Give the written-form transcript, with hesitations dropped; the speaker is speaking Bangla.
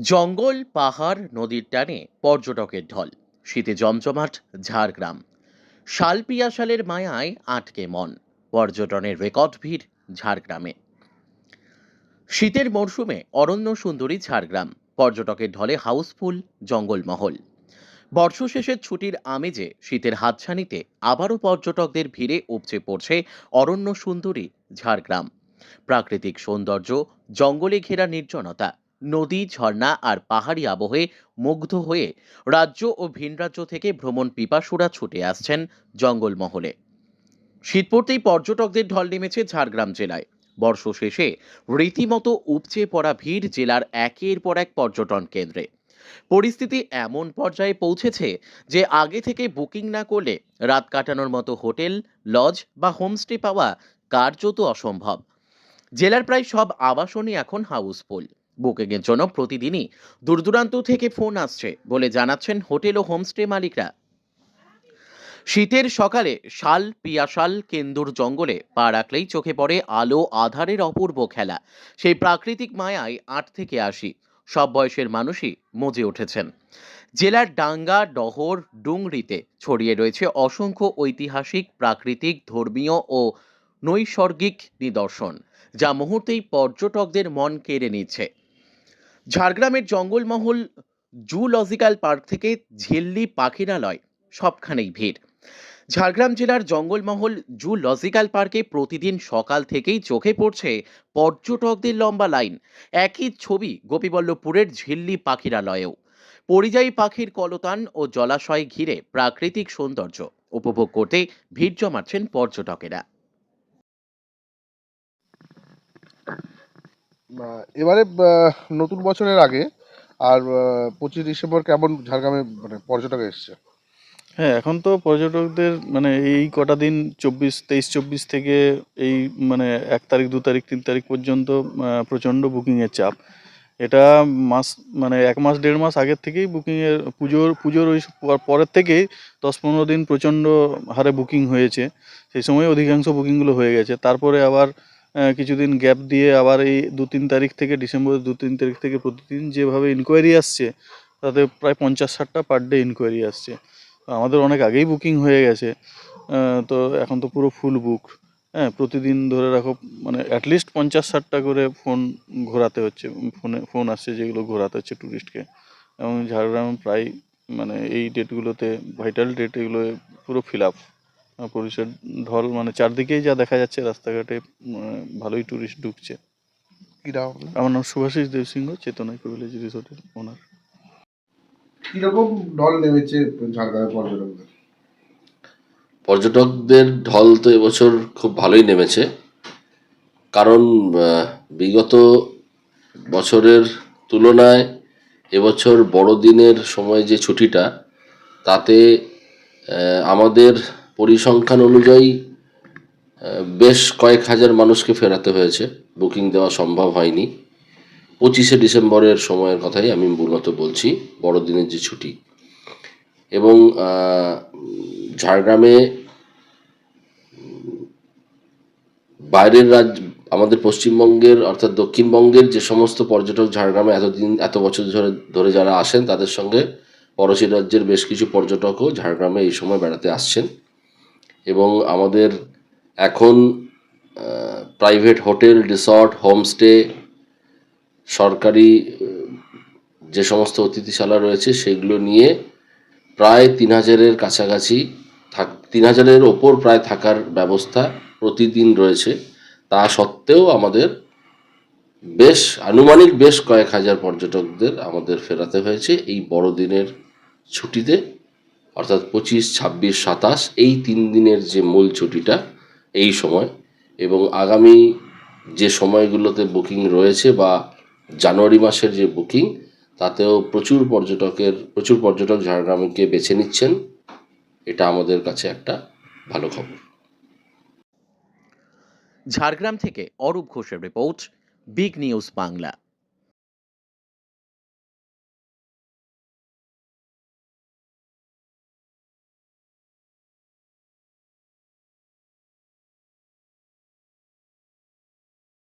জঙ্গল, পাহাড়, নদীর টানে পর্যটকের ঢল। শীতে জমজমাট ঝাড়গ্রাম। শাল পিয়াশালের মায়ায় আটকে মন। পর্যটনের রেকর্ড ভিড় ঝাড়গ্রামে। শীতের মরশুমে অরণ্য সুন্দরী ঝাড়গ্রাম। পর্যটকের ঢলে হাউসফুল জঙ্গলমহল। বর্ষশেষের ছুটির আমেজে শীতের হাতছানিতে আবারও পর্যটকদের ভিড়ে উপচে পড়ছে অরণ্য সুন্দরী ঝাড়গ্রাম। প্রাকৃতিক সৌন্দর্য, জঙ্গলে ঘেরা নির্জনতা, নদী, ঝর্ণা আর পাহাড়ি আবহে মুগ্ধ হয়ে রাজ্য ও ভিন রাজ্য থেকে ভ্রমণ পিপাসুরা ছুটে আসছেন জঙ্গলমহলে। শীত পড়তেই পর্যটকদের ঢল নেমেছে ঝাড়গ্রাম জেলায়। বর্ষ শেষে রীতিমতো উপচে পড়া ভিড় জেলার একের পর এক পর্যটন কেন্দ্রে। পরিস্থিতি এমন পর্যায়ে পৌঁছেছে যে আগে থেকে বুকিং না করলে রাত কাটানোর মতো হোটেল, লজ বা হোমস্টে পাওয়া কার্যত অসম্ভব। জেলার প্রায় সব আবাসনই এখন হাউসফুল। বুকিংয়ের জন্য প্রতিদিনই দূর দূরান্ত থেকে ফোন আসছে বলে জানাচ্ছেন হোটেল ও হোমস্টে মালিকরা। শীতের সকালে শাল পিয়াশাল কেন্দুর জঙ্গলে পা রাখলেই চোখে পড়ে আলো আধারের অপূর্ব খেলা। সেই প্রাকৃতিক মায়ায় 8 থেকে 80 সব বয়সের মানুষই মজে উঠেছেন। জেলার ডাঙ্গা, ডহর, ডুংরিতে ছড়িয়ে রয়েছে অসংখ্য ঐতিহাসিক, প্রাকৃতিক, ধর্মীয় ও নৈসর্গিক নিদর্শন, যা মুহূর্তেই পর্যটকদের মন কেড়ে নিচ্ছে। ঝাড়গ্রামের জঙ্গলমহল জুলজিক্যাল পার্ক থেকে ঝিল্লি পাখিরালয়, সবখানেই ভিড়। ঝাড়গ্রাম জেলার জঙ্গলমহল জুলজিক্যাল পার্কে প্রতিদিন সকাল থেকেই চোখে পড়ছে পর্যটকদের লম্বা লাইন। একই ছবি গোপীবল্লভপুরের ঝিল্লি পাখিরালয়েও। পরিযায়ী পাখির কলতান ও জলাশয় ঘিরে প্রাকৃতিক সৌন্দর্য উপভোগ করতে ভিড় জমাচ্ছেন পর্যটকেরা। এবারে নতুন বছরের আগে আর 25 ডিসেম্বর কেমন ঝাড়গ্রামে মানে পর্যটক এসছে? হ্যাঁ, এখন তো পর্যটকদের মানে এই কটা দিন 23 থেকে এই মানে 1 তারিখ 2 তারিখ 3 তারিখ পর্যন্ত প্রচণ্ড বুকিংয়ের চাপ। এটা মাস মানে 1 মাস 1.5 মাস আগের থেকেই বুকিংয়ের পুজোর ওই পরের থেকেই 10-15 দিন প্রচণ্ড হারে বুকিং হয়েছে। সেই সময় অধিকাংশ বুকিংগুলো হয়ে গেছে। তারপরে আবার কিছুদিন গ্যাপ দিয়ে আবার এই 2-3 তারিখ থেকে ডিসেম্বরের 2-3 তারিখ থেকে প্রতিদিন যেভাবে ইনকোয়ারি আসছে, তাতে প্রায় 50-60টা পার ডে ইনকোয়ারি আসছে। আমাদের অনেক আগেই বুকিং হয়ে গেছে। তো এখন তো পুরো ফুল বুক। হ্যাঁ, প্রতিদিন ধরে রাখো মানে অ্যাটলিস্ট 50-60টা করে ফোন ঘোরাতে হচ্ছে। ফোন আসছে যেগুলো ঘোরাতে হচ্ছে ট্যুরিস্টকে। এবং ঝাড়গ্রাম প্রায় মানে এই ডেটগুলোতে ভাইটাল ডেট এগুলো পুরো ফিল আপ। পুলিশের ঢল মানে চারদিকেই যা দেখা যাচ্ছে রাস্তাঘাটে ভালোই ট্যুরিস্ট ঢুকছে। কি নাম আপনার? আমার নাম শুভাশিস দেবসিংহ, চেতনা ইকো ভিলেজ রিসোর্টের ওনার। কিরকম দল নেমেছে ঝাড়গ্রামের পর্যটকদের? পর্যটকদের ঢল তো এবছর খুব ভালোই নেমেছে। কারণ বিগত বছরের তুলনায় এবছর বড়দিনের সময় যে ছুটিটা, তাতে আমাদের পরিসংখ্যান অনুযায়ী বেশ কয়েক হাজার মানুষকে ফেরাতে হয়েছে। বুকিং দেওয়া সম্ভব হয়নি। 25 ডিসেম্বরের সময়ের কথাই আমি মূলত বলছি, বড়দিনের যে ছুটি। এবং ঝাড়গ্রামে বাইরের রাজ্য, আমাদের পশ্চিমবঙ্গের অর্থাৎ দক্ষিণবঙ্গের যে সমস্ত পর্যটক ঝাড়গ্রামে এত বছর ধরে যারা আসেন, তাদের সঙ্গে পড়োশী রাজ্যের বেশ কিছু পর্যটকও ঝাড়গ্রামে এই সময় বেড়াতে আসছেন। এবং আমাদের এখন প্রাইভেট হোটেল, রিসর্ট, হোমস্টে, সরকারি যে সমস্ত অতিথিশালা রয়েছে, সেগুলো নিয়ে প্রায় 3000-এর কাছাকাছি 3000-এর ওপর প্রায় থাকার ব্যবস্থা প্রতিদিন রয়েছে। তা সত্ত্বেও আমাদের আনুমানিক বেশ কয়েক হাজার পর্যটকদের আমাদের ফেরাতে হয়েছে এই বড়দিনের ছুটিতে, অর্থাৎ 25, 26, 27 এই 3 দিনের যে মূল ছুটিটা এই সময়। এবং আগামী যে সময়গুলোতে বুকিং রয়েছে বা জানুয়ারি মাসের যে বুকিং, তাতেও প্রচুর পর্যটক ঝাড়গ্রামকে বেছে নিচ্ছেন। এটা আমাদের কাছে একটা ভালো খবর। ঝাড়গ্রাম থেকে অরূপ ঘোষের রিপোর্ট, বিগ নিউজ বাংলা।